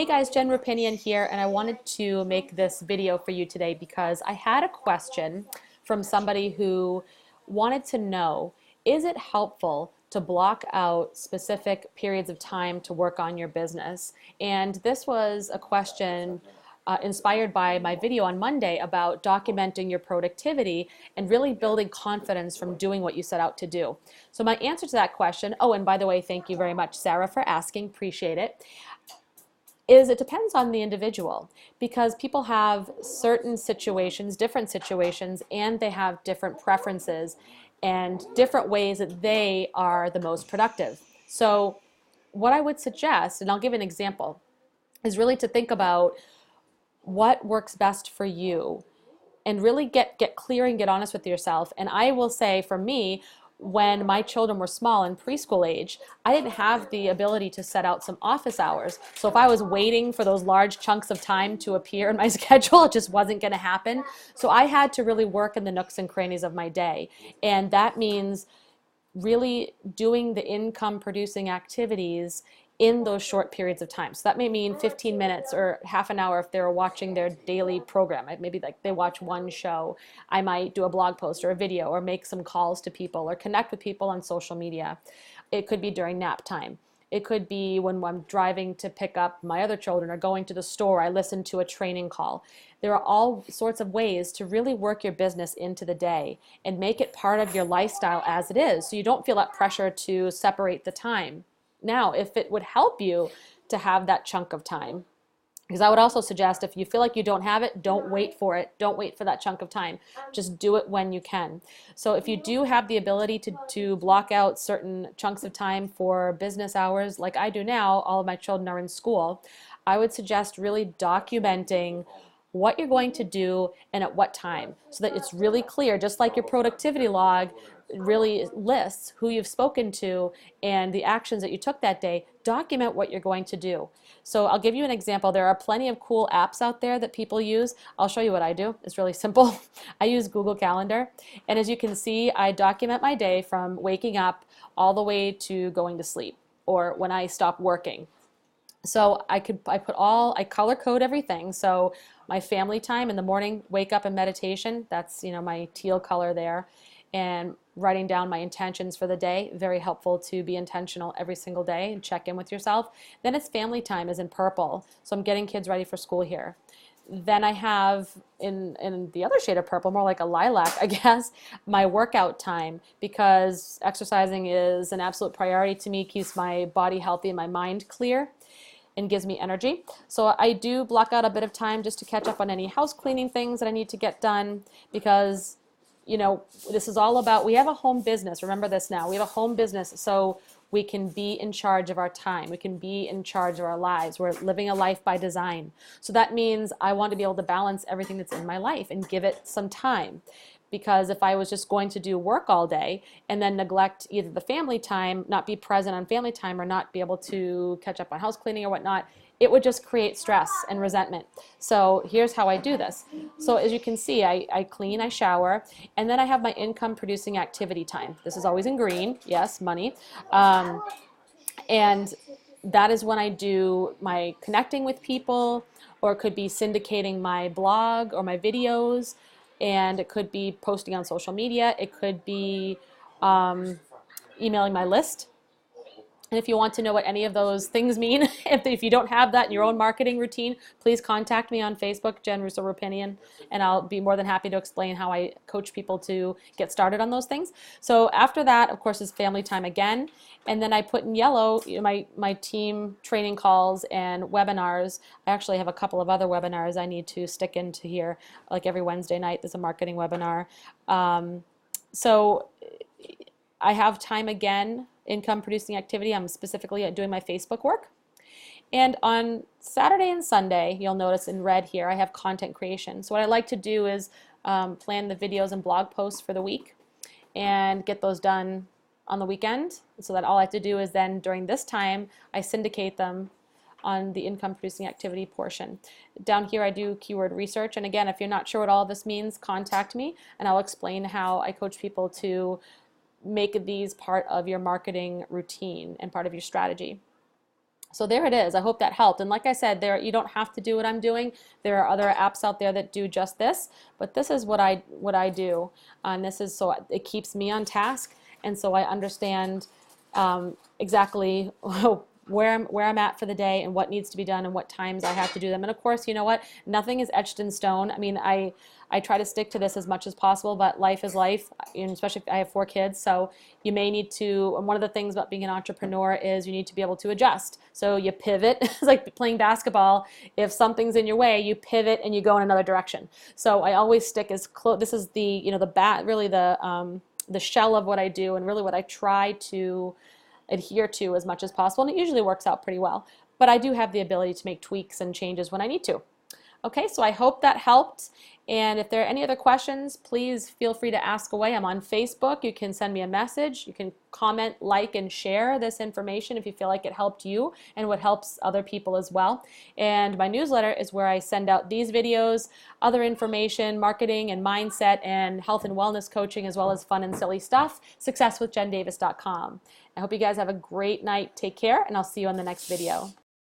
Hey guys, Jen Rapinian here, and I wanted to make this video for you today because I had a question from somebody who wanted to know, is it helpful to block out specific periods of time to work on your business? And this was a question inspired by my video on Monday about documenting your productivity and really building confidence from doing what you set out to do. So my answer to that question, oh, and by the way, thank you very much, Sarah, for asking, appreciate it, is it depends on the individual, because people have certain situations, different situations, and they have different preferences and different ways that they are the most productive. So what I would suggest, and I'll give an example, is really to think about what works best for you and really get clear and get honest with yourself. And I will say, for me, when my children were small in preschool age, I didn't have the ability to set out some office hours. So if I was waiting for those large chunks of time to appear in my schedule, it just wasn't going to happen. So I had to really work in the nooks and crannies of my day. And that means really doing the income producing activities in those short periods of time. So that may mean 15 minutes or half an hour if they're watching their daily program. Maybe like they watch one show. I might do a blog post or a video or make some calls to people or connect with people on social media. It could be during nap time. It could be when I'm driving to pick up my other children or going to the store, I listen to a training call. There are all sorts of ways to really work your business into the day and make it part of your lifestyle as it is, so you don't feel that pressure to separate the time. Now, if it would help you to have that chunk of time, because I would also suggest, if you feel like you don't have it, don't wait for it. Don't wait for that chunk of time. Just do it when you can. So if you do have the ability to block out certain chunks of time for business hours, like I do now, all of my children are in school, I would suggest really documenting what you're going to do and at what time, so that it's really clear, just like your productivity log really lists who you've spoken to and the actions that you took that day. Document what you're going to do. So I'll give you an example. There are plenty of cool apps out there that people use. I'll show you what I do. It's really simple. I use Google Calendar, and as you can see, I document my day from waking up all the way to going to sleep, or when I stop working. So I color code everything. So my family time in the morning, wake up and meditation, that's my teal color there, and writing down my intentions for the day, very helpful to be intentional every single day and check in with yourself. Then it's family time is in purple, so I'm getting kids ready for school here. Then I have in the other shade of purple, more like a lilac, I guess, my workout time, because exercising is an absolute priority to me, keeps my body healthy and my mind clear and gives me energy. So I do block out a bit of time just to catch up on any house cleaning things that I need to get done, because this is all about, we have a home business. Remember this now. We have a home business, so we can be in charge of our time. We can be in charge of our lives. We're living a life by design. So that means I want to be able to balance everything that's in my life and give it some time. Because if I was just going to do work all day and then neglect either the family time, not be present on family time, or not be able to catch up on house cleaning or whatnot, it would just create stress and resentment. So here's how I do this. So as you can see, I clean, I shower, and then I have my income producing activity time. This is always in green, yes, money. And that is when I do my connecting with people, or it could be syndicating my blog or my videos, and it could be posting on social media. It could be emailing my list. And if you want to know what any of those things mean, if you don't have that in your own marketing routine, please contact me on Facebook, Jen Russo Rapinian, and I'll be more than happy to explain how I coach people to get started on those things. So after that, of course, is family time again. And then I put in yellow my team training calls and webinars. I actually have a couple of other webinars I need to stick into here. Like every Wednesday night, there's a marketing webinar. So I have time again, income producing activity. I'm specifically doing my Facebook work. And on Saturday and Sunday, you'll notice in red here, I have content creation. So what I like to do is plan the videos and blog posts for the week and get those done on the weekend, so that all I have to do is then during this time, I syndicate them on the income producing activity portion. Down here I do keyword research, and again, if you're not sure what all this means, contact me and I'll explain how I coach people to make these part of your marketing routine and part of your strategy. So there it is. I hope that helped. And like I said, there you don't have to do what I'm doing. There are other apps out there that do just this, but this is what I do, and this is so it keeps me on task, and so I understand exactly where I'm at for the day and what needs to be done and what times I have to do them. And of course, you know what? Nothing is etched in stone. I mean, I try to stick to this as much as possible, but life is life, and especially if I have 4 kids. So you may need to, and one of the things about being an entrepreneur is you need to be able to adjust. So you pivot. It's like playing basketball. If something's in your way, you pivot and you go in another direction. So I always stick as close. This is the, really the shell of what I do, and really what I try to adhere to as much as possible, and it usually works out pretty well. But I do have the ability to make tweaks and changes when I need to. Okay, so I hope that helped. And if there are any other questions, please feel free to ask away. I'm on Facebook. You can send me a message. You can comment, like, and share this information if you feel like it helped you and what helps other people as well. And my newsletter is where I send out these videos, other information, marketing and mindset, and health and wellness coaching, as well as fun and silly stuff. Successwithjendavis.com. I hope you guys have a great night. Take care, and I'll see you on the next video.